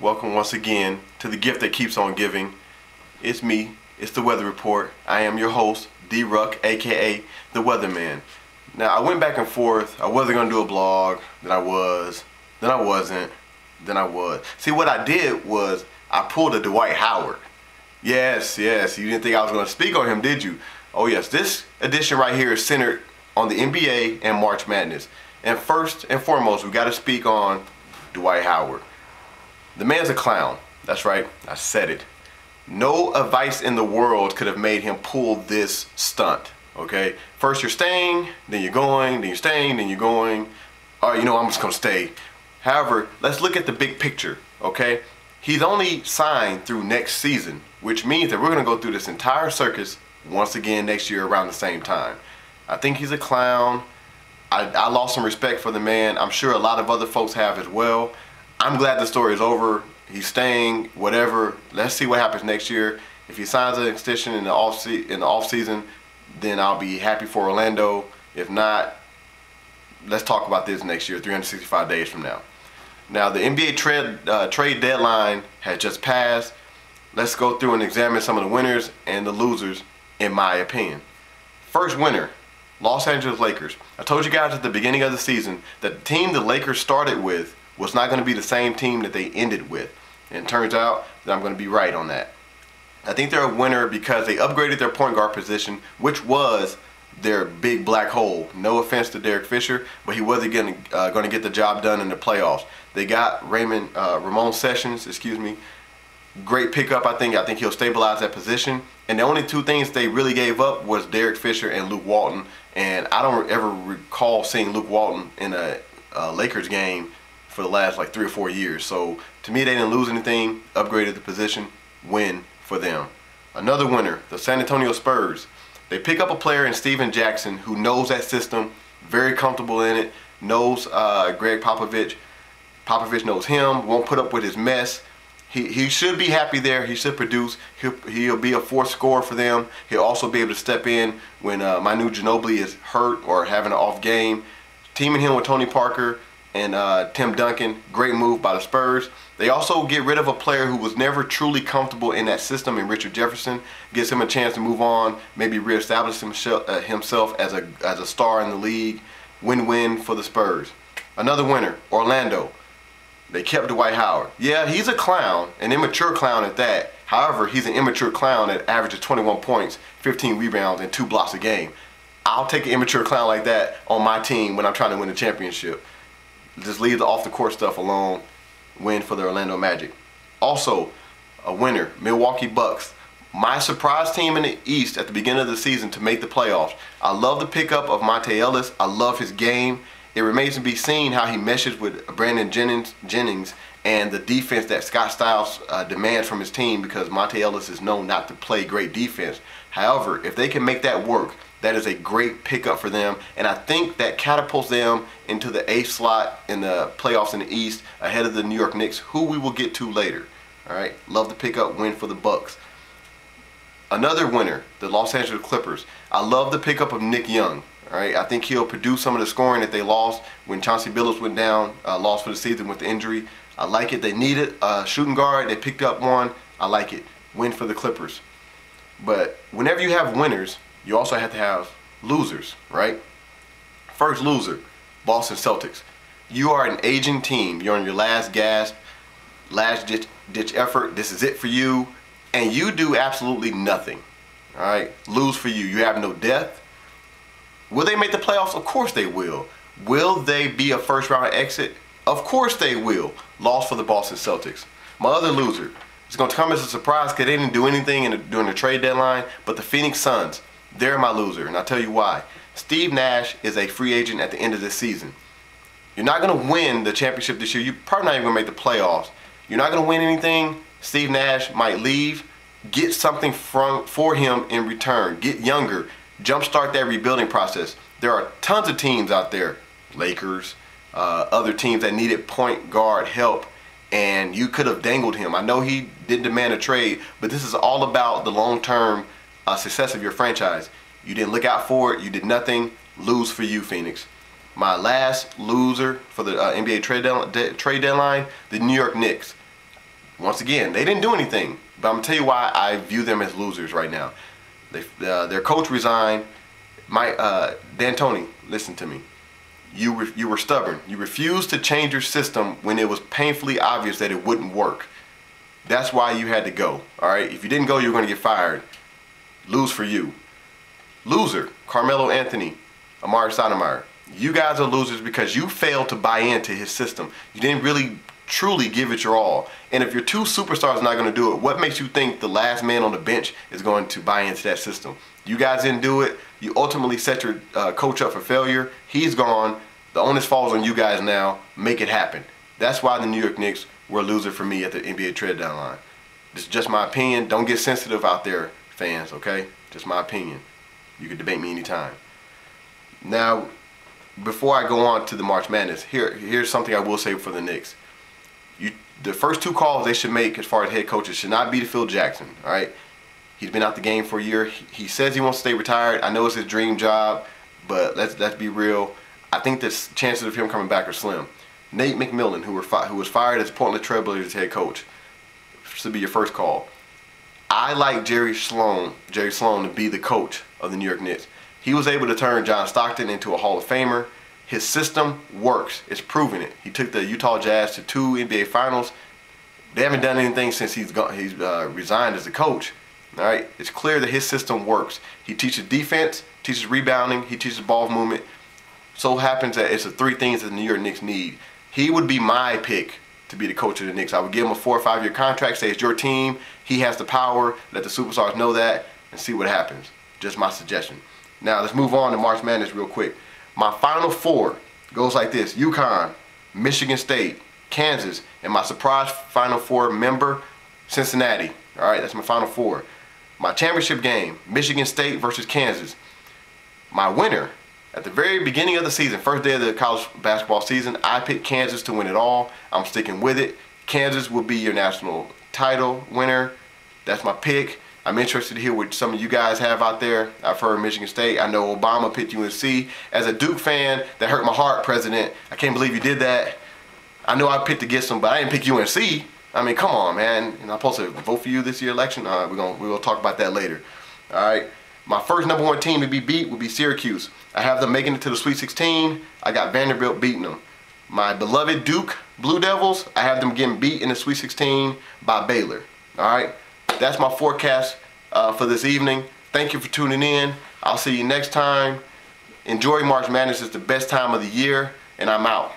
Welcome once again to the gift that keeps on giving. It's me, it's the Weather Report. I am your host, D-Ruck, aka the Weatherman. Now, I went back and forth. I wasn't going to do a blog, then I was, then I wasn't, then I was. See, what I did was I pulled a Dwight Howard. Yes, you didn't think I was going to speak on him, did you? Oh yes, this edition right here is centered on the NBA and March Madness. And first and foremost, we got to speak on Dwight Howard. The man's a clown. That's right, I said it. No advice in the world could have made him pull this stunt, okay? First you're staying, then you're going, then you're staying, then you're going. All right, you know, I'm just gonna stay. However, let's look at the big picture, okay? He's only signed through next season, which means that we're gonna go through this entire circus once again next year around the same time. I think he's a clown. I lost some respect for the man. I'm sure a lot of other folks have as well. I'm glad the story is over. He's staying, whatever. Let's see what happens next year. If he signs an extension in the off season, then I'll be happy for Orlando. If not, let's talk about this next year, 365 days from now. Now, the NBA trade deadline has just passed. Let's go through and examine some of the winners and the losers, in my opinion. First winner, Los Angeles Lakers. I told you guys at the beginning of the season that the team the Lakers started with was not going to be the same team that they ended with. And it turns out that I'm going to be right on that. I think they're a winner because they upgraded their point guard position, which was their big black hole. No offense to Derek Fisher, but he wasn't going to get the job done in the playoffs. They got Ramon Sessions, great pickup. I think he'll stabilize that position. And the only two things they really gave up was Derek Fisher and Luke Walton. And I don't ever recall seeing Luke Walton in a Lakers game for the last like 3 or 4 years. So to me, they didn't lose anything, upgraded the position, win for them. Another winner, the San Antonio Spurs. They pick up a player in Steven Jackson who knows that system, very comfortable in it, knows Greg Popovich. Popovich knows him, won't put up with his mess. He should be happy there. He should produce. He'll be a fourth scorer for them. He'll also be able to step in when Manu Ginobili is hurt or having an off game. Teaming him with Tony Parker and Tim Duncan, great move by the Spurs. They also get rid of a player who was never truly comfortable in that system in Richard Jefferson. Gives him a chance to move on, maybe reestablish himself as a star in the league. Win-win for the Spurs. Another winner, Orlando. They kept Dwight Howard. Yeah, he's a clown, an immature clown at that. However, he's an immature clown that averages 21 points, 15 rebounds, and 2 blocks a game. I'll take an immature clown like that on my team when I'm trying to win a championship. Just leave the off-the-court stuff alone. Win for the Orlando Magic. Also, a winner, Milwaukee Bucks. My surprise team in the East at the beginning of the season to make the playoffs. I love the pickup of Monte Ellis. I love his game. It remains to be seen how he meshes with Brandon Jennings and the defense that Scott Skiles demands from his team, because Monte Ellis is known not to play great defense. However, if they can make that work, that is a great pickup for them, and I think that catapults them into the 8th slot in the playoffs in the East ahead of the New York Knicks, who we will get to later. All right, love the pickup, win for the Bucks. Another winner, the Los Angeles Clippers. I love the pickup of Nick Young. All right, I think he'll produce some of the scoring that they lost when Chauncey Billups went down, lost for the season with the injury. I like it. They needed a shooting guard. They picked up one. I like it. Win for the Clippers. But whenever you have winners, you also have to have losers, right? First loser, Boston Celtics. You are an aging team. You're on your last gasp, last ditch effort. This is it for you. And you do absolutely nothing. All right, lose for you. You have no depth. Will they make the playoffs? Of course they will. Will they be a first-round exit? Of course they will. Loss for the Boston Celtics. My other loser. It's going to come as a surprise because they didn't do anything during the trade deadline, but the Phoenix Suns, they're my loser, and I'll tell you why. Steve Nash is a free agent at the end of this season. You're not going to win the championship this year. You're probably not even going to make the playoffs. You're not going to win anything. Steve Nash might leave. Get something for him in return. Get younger. Jumpstart that rebuilding process. There are tons of teams out there, Lakers, other teams that needed point guard help, and you could have dangled him. I know he did demand a trade, but this is all about the long-term success of your franchise. You didn't look out for it. You did nothing. Lose for you, Phoenix. My last loser for the NBA trade deadline, the New York Knicks. Once again, they didn't do anything, but I'm gonna tell you why I view them as losers right now. Their coach resigned. D'Antoni, listen to me. You were stubborn. You refused to change your system when it was painfully obvious that it wouldn't work. That's why you had to go. All right. If you didn't go, you were gonna get fired. Lose for you. Loser, Carmelo Anthony, Amari Stoudemire. You guys are losers because you failed to buy into his system. You didn't really truly give it your all. And if your two superstars are not going to do it, what makes you think the last man on the bench is going to buy into that system? You guys didn't do it. You ultimately set your coach up for failure. He's gone. The onus falls on you guys now. Make it happen. That's why the New York Knicks were a loser for me at the NBA trade deadline. This is just my opinion. Don't get sensitive out there, fans, okay? Just my opinion. You can debate me anytime. Now, before I go on to the March Madness, here's something I will say for the Knicks. The first two calls they should make as far as head coaches should not be to Phil Jackson, all right? He's been out the game for a year. He says he wants to stay retired. I know it's his dream job, but let's be real. I think the chances of him coming back are slim. Nate McMillan, who was fired as Portland Trailblazers head coach, should be your first call. I like Jerry Sloan to be the coach of the New York Knicks. He was able to turn John Stockton into a Hall of Famer. His system works. It's proven it. He took the Utah Jazz to 2 NBA Finals. They haven't done anything since he's resigned as a coach. All right, it's clear that his system works. He teaches defense, teaches rebounding, he teaches ball movement. So happens that it's the three things that the New York Knicks need. He would be my pick to be the coach of the Knicks. I would give him a 4 or 5 year contract. Say it's your team. He has the power. Let the superstars know that and see what happens. Just my suggestion. Now let's move on to March Madness real quick. My Final Four goes like this: UConn, Michigan State, Kansas, and my surprise Final Four member, Cincinnati. All right, that's my Final Four. My championship game, Michigan State versus Kansas. My winner, at the very beginning of the season, first day of the college basketball season, I picked Kansas to win it all. I'm sticking with it. Kansas will be your national title winner. That's my pick. I'm interested to hear what some of you guys have out there. I've heard Michigan State. I know Obama picked UNC. As a Duke fan, that hurt my heart, President. I can't believe you did that. I know I picked against them, but I didn't pick UNC. I mean, come on, man. And I'm supposed to vote for you this year election? We're gonna talk about that later. All right. My first #1 team to be beat would be Syracuse. I have them making it to the Sweet 16. I got Vanderbilt beating them. My beloved Duke Blue Devils, I have them getting beat in the Sweet 16 by Baylor. All right. That's my forecast for this evening. Thank you for tuning in. I'll see you next time. Enjoy March Madness. It's the best time of the year, and I'm out.